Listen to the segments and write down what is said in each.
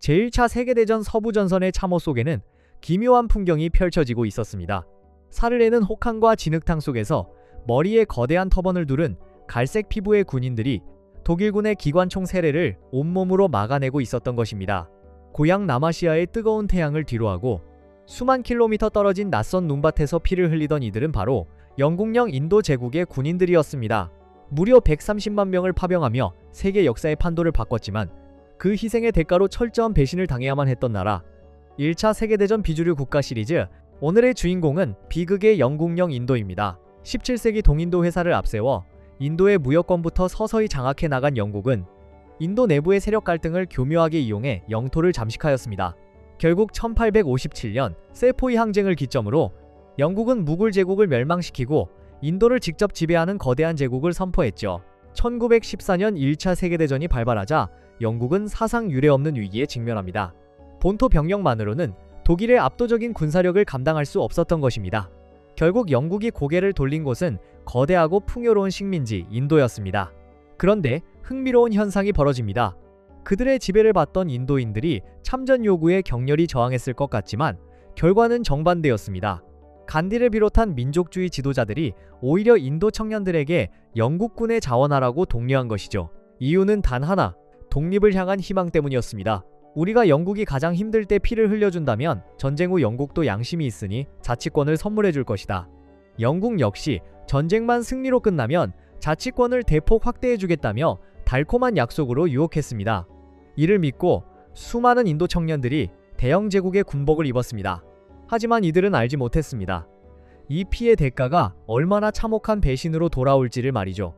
제1차 세계대전 서부전선의 참호 속에는 기묘한 풍경이 펼쳐지고 있었습니다. 사르레는 혹한과 진흙탕 속에서 머리에 거대한 터번을 두른 갈색 피부의 군인들이 독일군의 기관총 세례를 온몸으로 막아내고 있었던 것입니다. 고향 남아시아의 뜨거운 태양을 뒤로하고 수만 킬로미터 떨어진 낯선 눈밭에서 피를 흘리던 이들은 바로 영국령 인도 제국의 군인들이었습니다. 무려 130만 명을 파병하며 세계 역사의 판도를 바꿨지만 그 희생의 대가로 철저한 배신을 당해야만 했던 나라. 1차 세계대전 비주류 국가 시리즈, 오늘의 주인공은 비극의 영국령 인도입니다. 17세기 동인도 회사를 앞세워 인도의 무역권부터 서서히 장악해 나간 영국은 인도 내부의 세력 갈등을 교묘하게 이용해 영토를 잠식하였습니다. 결국 1857년 세포이 항쟁을 기점으로 영국은 무굴 제국을 멸망시키고 인도를 직접 지배하는 거대한 제국을 선포했죠. 1914년 1차 세계대전이 발발하자 영국은 사상 유례없는 위기에 직면합니다. 본토 병력만으로는 독일의 압도적인 군사력을 감당할 수 없었던 것입니다. 결국 영국이 고개를 돌린 곳은 거대하고 풍요로운 식민지 인도였습니다. 그런데 흥미로운 현상이 벌어집니다. 그들의 지배를 받던 인도인들이 참전 요구에 격렬히 저항했을 것 같지만 결과는 정반대였습니다. 간디를 비롯한 민족주의 지도자들이 오히려 인도 청년들에게 영국군에 자원하라고 독려한 것이죠. 이유는 단 하나, 독립을 향한 희망 때문이었습니다. 우리가 영국이 가장 힘들 때 피를 흘려준다면 전쟁 후 영국도 양심이 있으니 자치권을 선물해줄 것이다. 영국 역시 전쟁만 승리로 끝나면 자치권을 대폭 확대해주겠다며 달콤한 약속으로 유혹했습니다. 이를 믿고 수많은 인도 청년들이 대영 제국의 군복을 입었습니다. 하지만 이들은 알지 못했습니다. 이 피의 대가가 얼마나 참혹한 배신으로 돌아올지를 말이죠.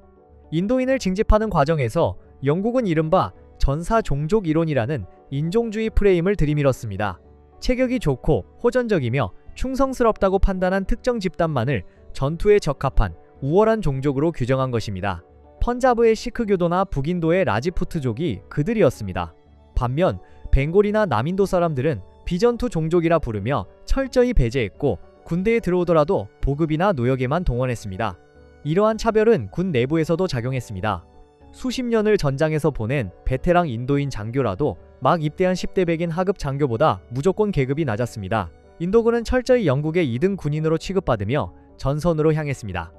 인도인을 징집하는 과정에서 영국은 이른바 전사 종족 이론이라는 인종주의 프레임을 들이밀었습니다. 체격이 좋고 호전적이며 충성스럽다고 판단한 특정 집단만을 전투에 적합한 우월한 종족으로 규정한 것입니다. 펀자브의 시크교도나 북인도의 라지푸트족이 그들이었습니다. 반면 벵골이나 남인도 사람들은 비전투 종족이라 부르며 철저히 배제했고 군대에 들어오더라도 보급이나 노역에만 동원했습니다. 이러한 차별은 군 내부에서도 작용했습니다. 수십 년을 전장에서 보낸 베테랑 인도인 장교라도 막 입대한 10대 백인 하급 장교보다 무조건 계급이 낮았습니다. 인도군은 철저히 영국의 2등 군인으로 취급받으며 전선으로 향했습니다.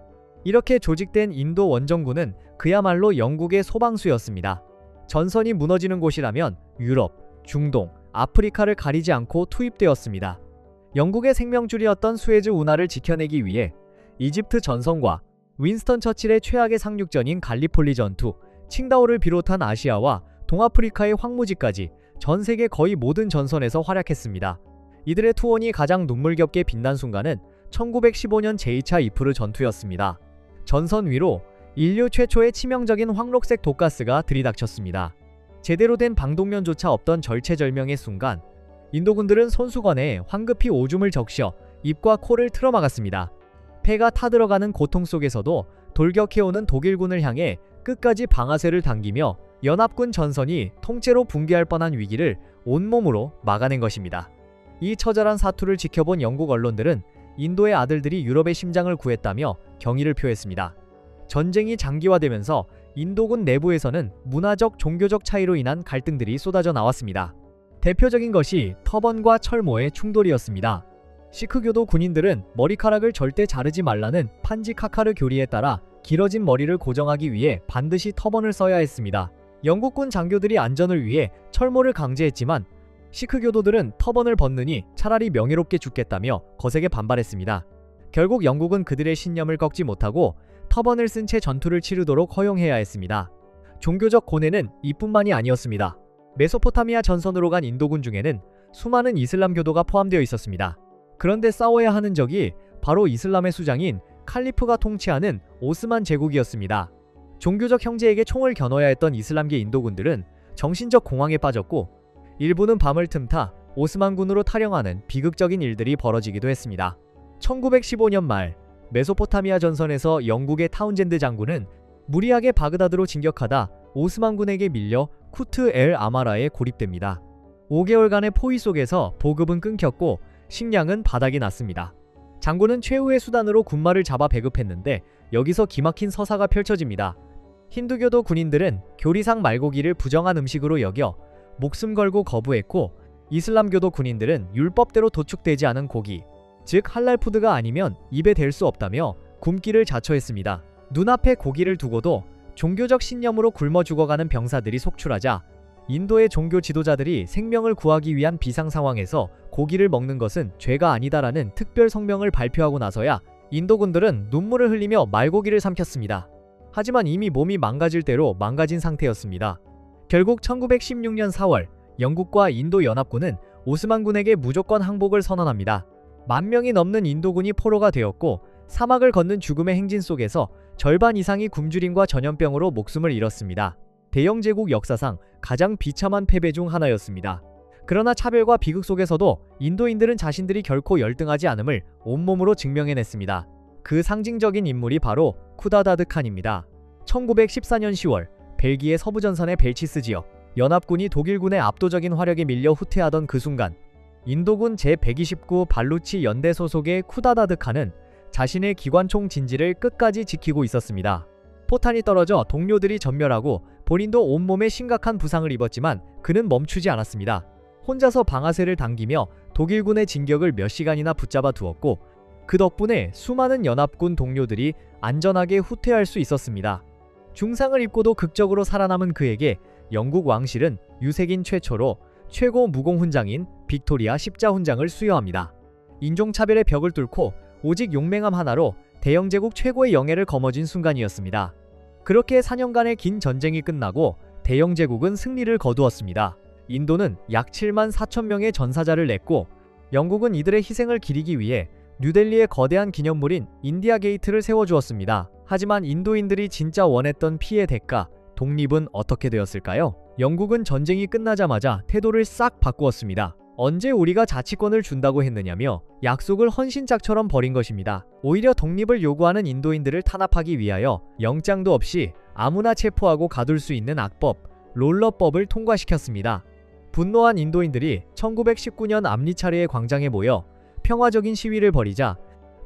이렇게 조직된 인도 원정군은 그야말로 영국의 소방수였습니다. 전선이 무너지는 곳이라면 유럽, 중동, 아프리카를 가리지 않고 투입되었습니다. 영국의 생명줄이었던 수에즈 운하를 지켜내기 위해 이집트 전선과 윈스턴 처칠의 최악의 상륙전인 갈리폴리 전투, 칭다오를 비롯한 아시아와 동아프리카의 황무지까지 전 세계 거의 모든 전선에서 활약했습니다. 이들의 투혼이 가장 눈물겹게 빛난 순간은 1915년 제2차 이프르 전투였습니다. 전선 위로 인류 최초의 치명적인 황록색 독가스가 들이닥쳤습니다. 제대로 된 방독면조차 없던 절체절명의 순간, 인도군들은 손수건에 황급히 오줌을 적셔 입과 코를 틀어막았습니다. 폐가 타들어가는 고통 속에서도 돌격해오는 독일군을 향해 끝까지 방아쇠를 당기며 연합군 전선이 통째로 붕괴할 뻔한 위기를 온몸으로 막아낸 것입니다. 이 처절한 사투를 지켜본 영국 언론들은 인도의 아들들이 유럽의 심장을 구했다며 경의를 표했습니다. 전쟁이 장기화되면서 인도군 내부에서는 문화적, 종교적 차이로 인한 갈등들이 쏟아져 나왔습니다. 대표적인 것이 터번과 철모의 충돌이었습니다. 시크교도 군인들은 머리카락을 절대 자르지 말라는 판지 카카르 교리에 따라 길어진 머리를 고정하기 위해 반드시 터번을 써야 했습니다. 영국군 장교들이 안전을 위해 철모를 강제했지만 시크교도들은 터번을 벗느니 차라리 명예롭게 죽겠다며 거세게 반발했습니다. 결국 영국은 그들의 신념을 꺾지 못하고 터번을 쓴 채 전투를 치르도록 허용해야 했습니다. 종교적 고뇌는 이뿐만이 아니었습니다. 메소포타미아 전선으로 간 인도군 중에는 수많은 이슬람교도가 포함되어 있었습니다. 그런데 싸워야 하는 적이 바로 이슬람의 수장인 칼리프가 통치하는 오스만 제국이었습니다. 종교적 형제에게 총을 겨눠야 했던 이슬람계 인도군들은 정신적 공황에 빠졌고 일부는 밤을 틈타 오스만군으로 탈영하는 비극적인 일들이 벌어지기도 했습니다. 1915년 말 메소포타미아 전선에서 영국의 타운젠드 장군은 무리하게 바그다드로 진격하다 오스만군에게 밀려 쿠트 엘 아마라에 고립됩니다. 5개월간의 포위 속에서 보급은 끊겼고 식량은 바닥이 났습니다. 장군은 최후의 수단으로 군마를 잡아 배급했는데 여기서 기막힌 서사가 펼쳐집니다. 힌두교도 군인들은 교리상 말고기를 부정한 음식으로 여겨 목숨 걸고 거부했고, 이슬람교도 군인들은 율법대로 도축되지 않은 고기, 즉 할랄 푸드가 아니면 입에 댈 수 없다며 굶기를 자처했습니다. 눈앞에 고기를 두고도 종교적 신념으로 굶어 죽어가는 병사들이 속출하자 인도의 종교 지도자들이 생명을 구하기 위한 비상 상황에서 고기를 먹는 것은 죄가 아니다라는 특별 성명을 발표하고 나서야 인도군들은 눈물을 흘리며 말고기를 삼켰습니다. 하지만 이미 몸이 망가질 대로 망가진 상태였습니다. 결국 1916년 4월 영국과 인도 연합군은 오스만군에게 무조건 항복을 선언합니다. 10,000명이 넘는 인도군이 포로가 되었고, 사막을 걷는 죽음의 행진 속에서 절반 이상이 굶주림과 전염병으로 목숨을 잃었습니다. 대영 제국 역사상 가장 비참한 패배 중 하나였습니다. 그러나 차별과 비극 속에서도 인도인들은 자신들이 결코 열등하지 않음을 온몸으로 증명해냈습니다. 그 상징적인 인물이 바로 쿠다다드 칸입니다. 1914년 10월 벨기에 서부전선의 벨치스 지역, 연합군이 독일군의 압도적인 화력에 밀려 후퇴하던 그 순간, 인도군 제129 발루치 연대 소속의 쿠다다드 칸은 자신의 기관총 진지를 끝까지 지키고 있었습니다. 포탄이 떨어져 동료들이 전멸하고 본인도 온몸에 심각한 부상을 입었지만 그는 멈추지 않았습니다. 혼자서 방아쇠를 당기며 독일군의 진격을 몇 시간이나 붙잡아 두었고, 그 덕분에 수많은 연합군 동료들이 안전하게 후퇴할 수 있었습니다. 중상을 입고도 극적으로 살아남은 그에게 영국 왕실은 유색인 최초로 최고 무공훈장인 빅토리아 십자훈장을 수여합니다. 인종차별의 벽을 뚫고 오직 용맹함 하나로 대영제국 최고의 영예를 거머쥔 순간이었습니다. 그렇게 4년간의 긴 전쟁이 끝나고 대영제국은 승리를 거두었습니다. 인도는 약 74,000명의 전사자를 냈고, 영국은 이들의 희생을 기리기 위해 뉴델리의 거대한 기념물인 인디아 게이트를 세워주었습니다. 하지만 인도인들이 진짜 원했던 피해 대가, 독립은 어떻게 되었을까요? 영국은 전쟁이 끝나자마자 태도를 싹 바꾸었습니다. 언제 우리가 자치권을 준다고 했느냐며 약속을 헌신짝처럼 버린 것입니다. 오히려 독립을 요구하는 인도인들을 탄압하기 위하여 영장도 없이 아무나 체포하고 가둘 수 있는 악법, 롤러법을 통과시켰습니다. 분노한 인도인들이 1919년 암리차르의 광장에 모여 평화적인 시위를 벌이자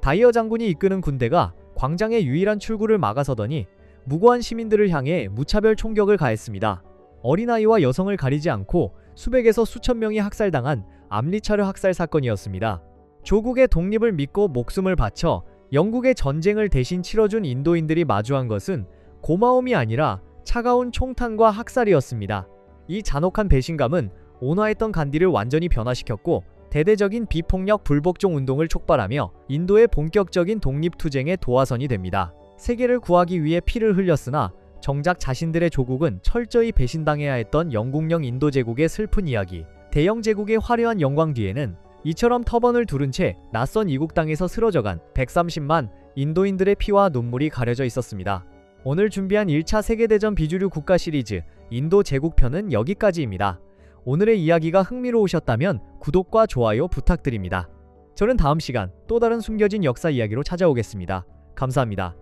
다이어 장군이 이끄는 군대가 광장의 유일한 출구를 막아서더니 무고한 시민들을 향해 무차별 총격을 가했습니다. 어린아이와 여성을 가리지 않고 수백에서 수천 명이 학살당한 암리차르 학살 사건이었습니다. 조국의 독립을 믿고 목숨을 바쳐 영국의 전쟁을 대신 치러준 인도인들이 마주한 것은 고마움이 아니라 차가운 총탄과 학살이었습니다. 이 잔혹한 배신감은 온화했던 간디를 완전히 변화시켰고, 대대적인 비폭력 불복종 운동을 촉발하며 인도의 본격적인 독립투쟁의 도화선이 됩니다. 세계를 구하기 위해 피를 흘렸으나 정작 자신들의 조국은 철저히 배신당해야 했던 영국령 인도 제국의 슬픈 이야기. 대영 제국의 화려한 영광 뒤에는 이처럼 터번을 두른 채 낯선 이국 땅에서 쓰러져간 130만 인도인들의 피와 눈물이 가려져 있었습니다. 오늘 준비한 1차 세계대전 비주류 국가 시리즈 인도 제국편은 여기까지입니다. 오늘의 이야기가 흥미로우셨다면 구독과 좋아요 부탁드립니다. 저는 다음 시간 또 다른 숨겨진 역사 이야기로 찾아오겠습니다. 감사합니다.